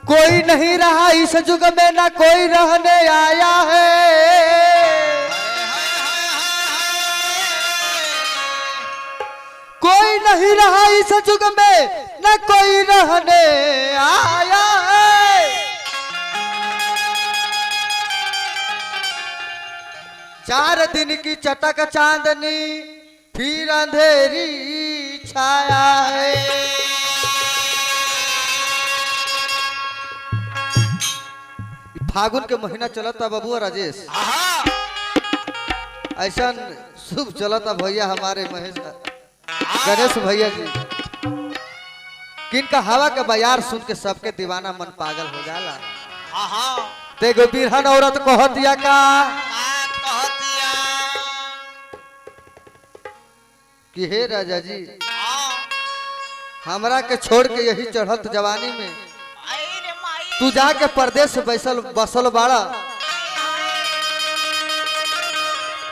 कोई नहीं रहा इस युग में ना कोई रहने आया है। कोई नहीं रहा इस युग में ना कोई रहने आया है। चार दिन की चटक चांदनी फिर अंधेरी छाया है। फागुन के महीना चलता बबुआ राजेश, ऐसा शुभ चलता भैया हमारे महेश गणेश भैया जी, किनका हवा के बयार सुन के सबके दीवाना मन पागल हो जाला। तेगो बिरहन औरत कहतिया का कि हे राजा जी हमरा के छोड़ के यही चढ़त जवानी में तू जाके परदेश बसल बाड़ा,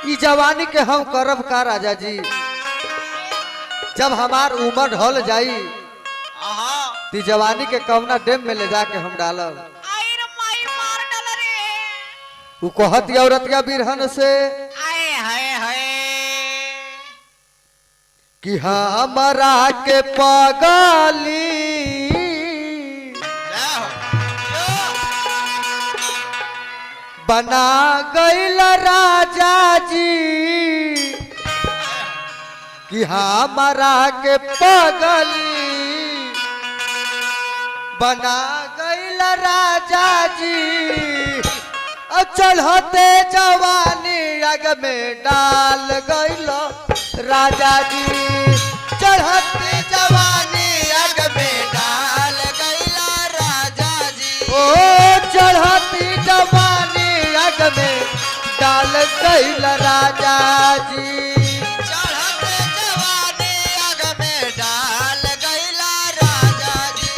ई जवानी के हम करब का राजा जी। जब हमार उम्र ढल जाई ती जवानी के कवना डेम में ले जाके हम डालब। वो कहती औरतिया बिरहन से कि हमरा के पगली बना गईल राजा जी, कि हमरा के पगली बना गईल राजा जी। चढ़ते जवानी आग में डाल गईल राजा जी। चढ़ते जवानी आग में डाल गईल राजा जी। ओ चढ़ती जवानी आग में डाल गईल राजा जी। चढ़ते जवानी आग में डाल गईल राजा जी।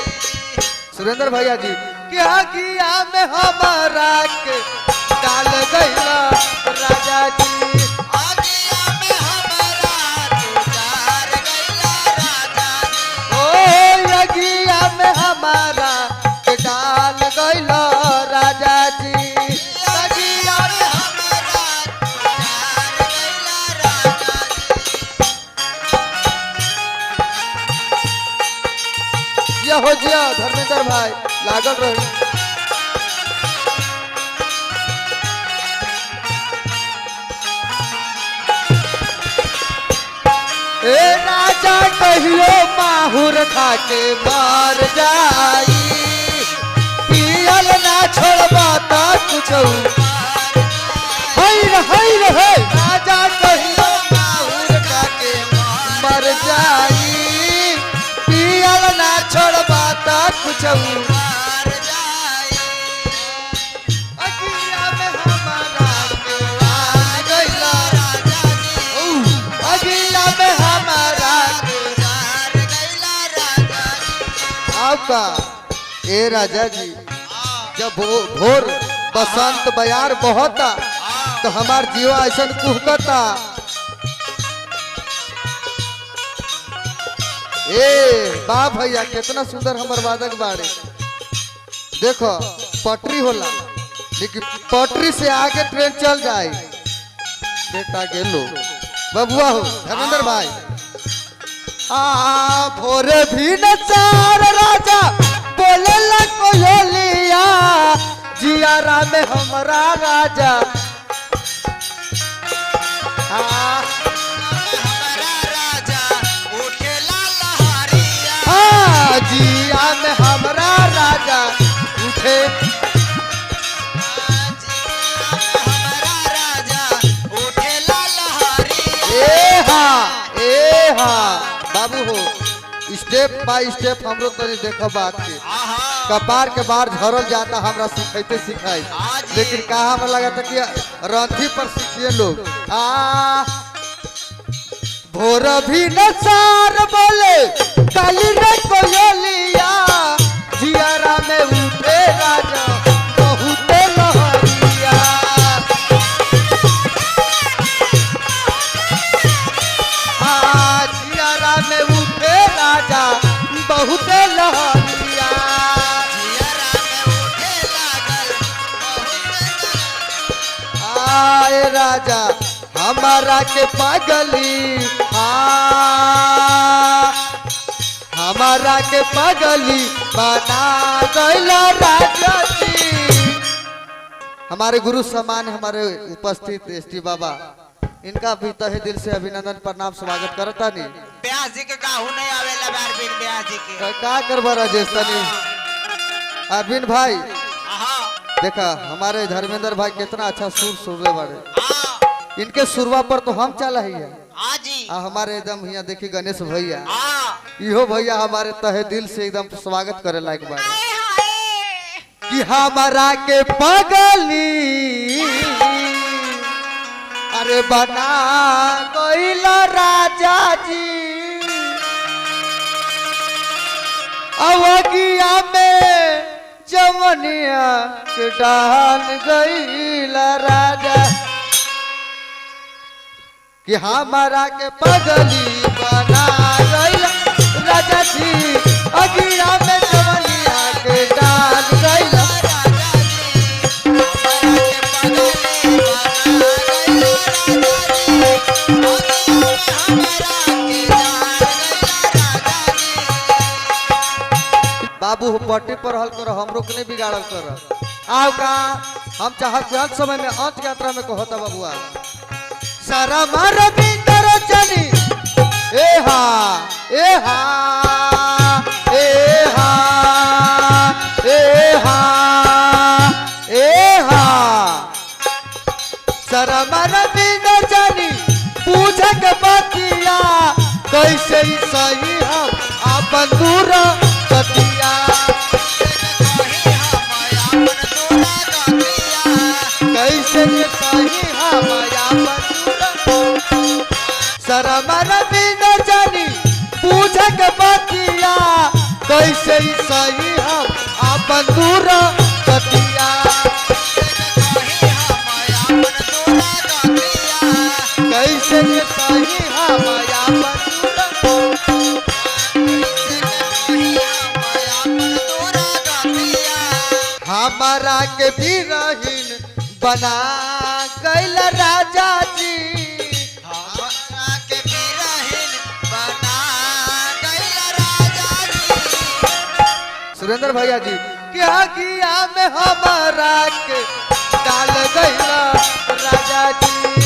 सुरेंद्र भैया जी क्या किया में हमारा के डाल गईल राजा जी। आगिया में हमारा तुझार गईल राजा जी। ओ यगिया में हमारा के डाल गईल राजा जी। आगिया में हमारा तुझार गईल राजा जी। ये हो जिया धर्मेंद्र भाई लागल रही। ए राजा कहियो माहुर खा के मार जाई, पियल ना छोड़बा ता कुछ हैर है। राजा कहियो माहुर खा के मर जाई, पियल ना छोड़बा ता कुछ मार जाई। अगिया में हमारा के डाल गईल राजा जी। अगिया में हमारा तुझार गईल राजा जी। आपका ए राजा जी जब भोर बसंत बयार बहता तो हमार जीवा ऐसा कुहकता। ए बा भैया कितना सुंदर हमर वादक बाड़े। देखो पटरी होला लेकिन पटरी से आगे ट्रेन चल जाए बेटा गेलो बबुआ हो धर्मेंद्र भाई। भोर भी नचार राजा बोले ला कोयलिया, जियारा में हमरा राजा। हमारा राजा उठेला लहरिया। जिया में हमरा राजा उठे। हमारा राजा उठेला लहरिया। ए हाँ बाबू हो स्टेप बाय स्टेप हमरो तनी देखो बात के। कपार के बाहर झरल जाता हमरा सिखाइते सिखाई, लेकिन कहा में लगा था कि रंथी पर सीखिए लोग। भोर भी नचार बोले काली रे कोयलिया, जियारा में उठे राजा बहुत लहरिया। जियारा में उठे राजा बहुत लहरिया। जियरा राजा हमारा के पागली हमारा के पागली बना गइला राजा जी। हमारे गुरु समान हमारे उपस्थित एसटी बाबा, इनका भी तहे दिल से अभिनंदन प्रणाम स्वागत करता नहीं। ब्याह जी के गाहू नहीं आवेला बार बिन ब्याह जी के का करबा राजेश तनी अरविंद भाई। हाँ देखा हमारे धर्मेंद्र भाई कितना अच्छा सुर सुरले बारे, हाँ इनके सुरवा पर तो हम चला ही है। हाँ जी हमारे एकदम यहाँ देखी गणेश भैया, हाँ इहो भैया हमारे तहे दिल से एकदम स्वागत करे लायक बारे कि हमारा के पागली अरे बना गइला राजा जी। अवगिया में जवनिया के डाल गइला राजा कि हमारा के पगली बना गइला राजा जी। अगिया में जवनिया के डाल गइला बाबू पट्टी पर हल कर, हमरो के नहीं बिगाड़ल कर। आओ का हम चाहत अंत समय में अंत यात्रा में कहता बबुआ सारा मार बिंदर चली ए हा ए हा ए हा ए हा ए हा सारा मार बिंदर चली पूछे के बतिया कैसे ही सही हम अपन दूर कतिया कैसे ये सही हमाया शरमन बिन जानी पूछे के बतिया कैसे ही सही हम अपन दूर कतिया कैसे ये सही हमाया हमारा के बिरहीन बना गइल राजा जी। हमारा के बिरहीन बना गइल राजा जी। सुरेंद्र भैया जी क्या किया में हमारा के डाल गइल राजा जी।